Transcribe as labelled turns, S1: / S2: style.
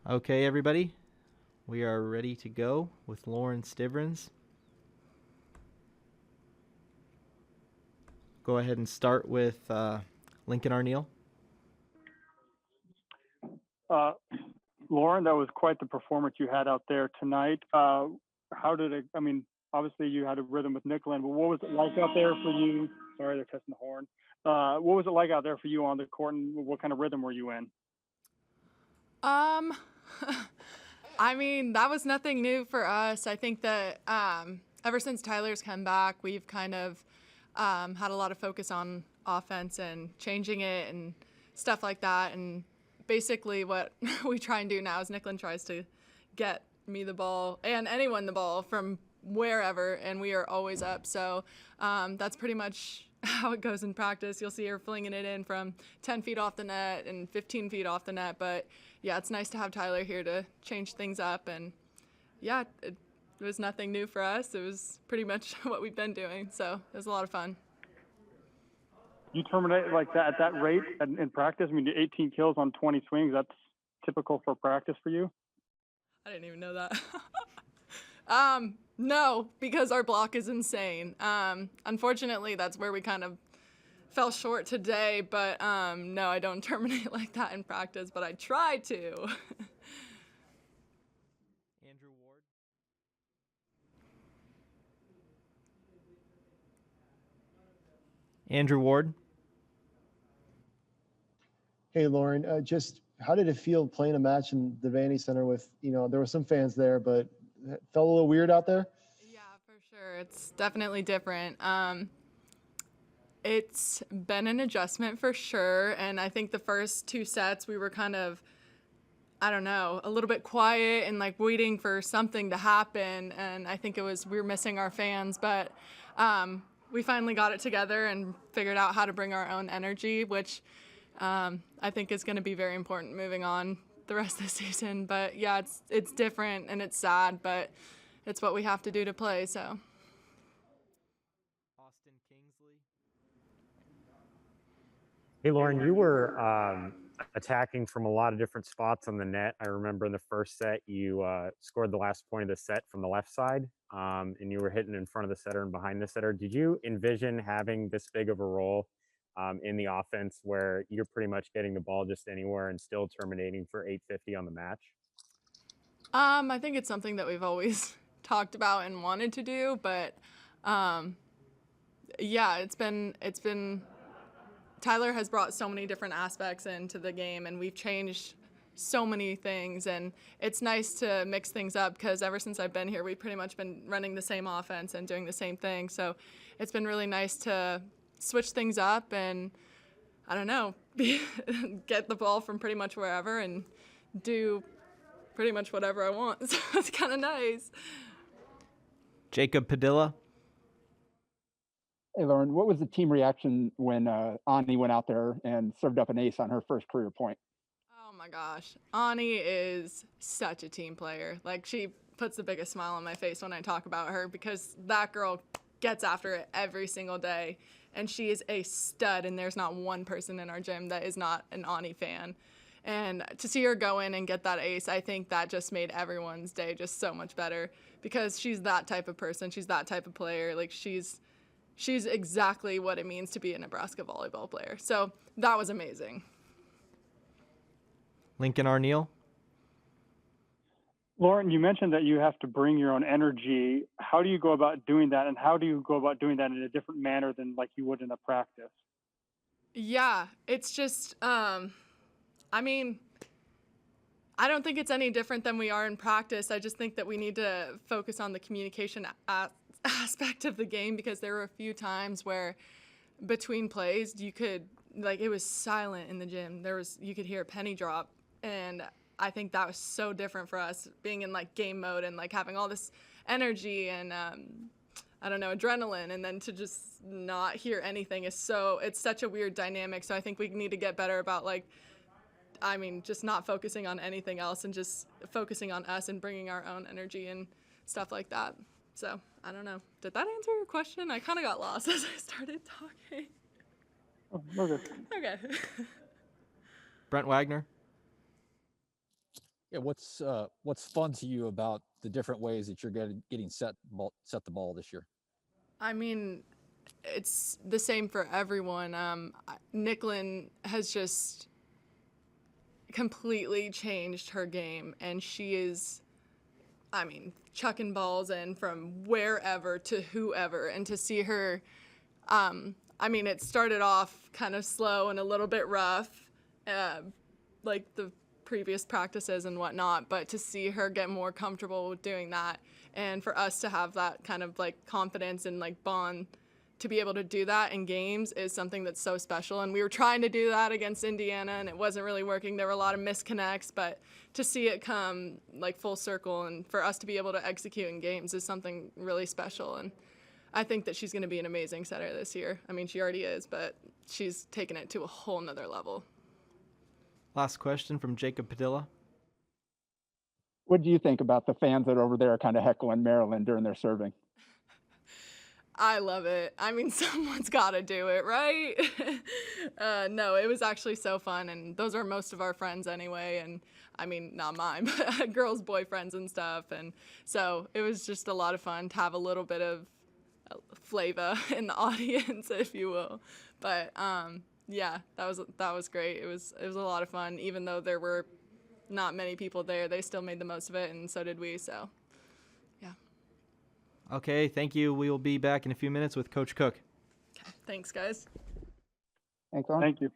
S1: Okay, everybody, we are ready to go with Lauren Stivrins. Go ahead and start with Lincoln Arneal.
S2: Lauren, that was quite the performance you had out there tonight. How did it, obviously you had a rhythm with Nicklin, but what was it like out there for you? Sorry, they're testing the horn. What was it like out there for you on the court, and what kind of rhythm were you in?
S3: That was nothing new for us. I think that ever since Tyler's come back, we've kind of had a lot of focus on offense and changing it and stuff like that. And basically what we try and do now is Nicklin tries to get me the ball and anyone the ball from wherever, and we are always up. So that's pretty much how it goes in practice. You'll see her flinging it in from 10 feet off the net and 15 feet off the net. But yeah, it's nice to have Tyler here to change things up. And yeah, it was nothing new for us. It was pretty much what we've been doing. So it was a lot of fun.
S2: You terminate like that at that rate in practice? 18 kills on 20 swings, that's typical for practice for you?
S3: I didn't even know that. No, because our block is insane. Unfortunately, that's where we kind of fell short today, but no, I don't terminate like that in practice, but I try to.
S1: Andrew Ward. Andrew Ward.
S4: Hey, Lauren, just how did it feel playing a match in the Vandy Center with, there were some fans there, but it felt a little weird out there?
S3: Yeah, for sure. It's definitely different. It's been an adjustment for sure, and I think the first two sets we were kind of, a little bit quiet and like waiting for something to happen, and I think we were missing our fans, but we finally got it together and figured out how to bring our own energy, which I think is going to be very important moving on the rest of the season. But yeah, it's different and it's sad, but it's what we have to do to play. So.
S1: Austin Kingsley.
S5: Hey, Lauren, you were attacking from a lot of different spots on the net. I remember in the first set, you scored the last point of the set from the left side, and you were hitting in front of the setter and behind the setter. Did you envision having this big of a role in the offense where you're pretty much getting the ball just anywhere and still terminating for 850 on the match?
S3: I think it's something that we've always talked about and wanted to do, but yeah, it's been Tyler has brought so many different aspects into the game, and we've changed so many things, and it's nice to mix things up because ever since I've been here, we've pretty much been running the same offense and doing the same thing. So it's been really nice to switch things up and, get the ball from pretty much wherever and do pretty much whatever I want. So it's kind of nice.
S1: Jacob Padilla.
S6: Hey, Lauren, what was the team reaction when Ani went out there and served up an ace on her first career point?
S3: Oh my gosh. Ani is such a team player. Like, she puts the biggest smile on my face when I talk about her because that girl gets after it every single day. And she is a stud, and there's not one person in our gym that is not an Ani fan. And to see her go in and get that ace, I think that just made everyone's day just so much better because she's that type of person. She's that type of player. Like, she's exactly what it means to be a Nebraska volleyball player. So that was amazing.
S1: Lincoln Arneal.
S2: Lauren, you mentioned that you have to bring your own energy. How do you go about doing that, and how do you go about doing that in a different manner than like you would in a practice?
S3: Yeah, it's just, I don't think it's any different than we are in practice. I just think that we need to focus on the communication aspect of the game because there were a few times where between plays it was silent in the gym. You could hear a penny drop, and I think that was so different for us being in like game mode and like having all this energy and adrenaline, and then to just not hear anything it's such a weird dynamic. So I think we need to get better about just not focusing on anything else and just focusing on us and bringing our own energy and stuff like that. So I don't know. Did that answer your question? I kind of got lost as I started talking.
S2: Oh, okay.
S3: Okay.
S1: Brent Wagner.
S7: Yeah, what's fun to you about the different ways that you're getting set the ball this year?
S3: I mean, it's the same for everyone. Nicklin has just completely changed her game, and she is, I mean, chucking balls in from wherever to whoever, and to see her, I mean, it started off kind of slow and a little bit rough, like the previous practices and whatnot, but to see her get more comfortable with doing that, and for us to have that kind of like confidence and like bond to be able to do that in games is something that's so special. And we were trying to do that against Indiana, and it wasn't really working. There were a lot of misconnects, but to see it come like full circle and for us to be able to execute in games is something really special. And I think that she's going to be an amazing setter this year. I mean, she already is, but she's taken it to a whole nother level.
S1: Last question from Jacob Padilla.
S6: What do you think about the fans that are over there kind of heckling Maryland during their serving?
S3: I love it. I mean, someone's got to do it, right? No, it was actually so fun, and those are most of our friends anyway, and I mean, not mine, but girls' boyfriends and stuff, and so it was just a lot of fun to have a little bit of flavor in the audience, if you will. But yeah, that was great. It was a lot of fun, even though there were not many people there. They still made the most of it, and so did we. So, yeah.
S1: Okay, thank you. We will be back in a few minutes with Coach Cook.
S3: Okay, thanks, guys.
S6: Thanks, Ron.
S2: Thank you.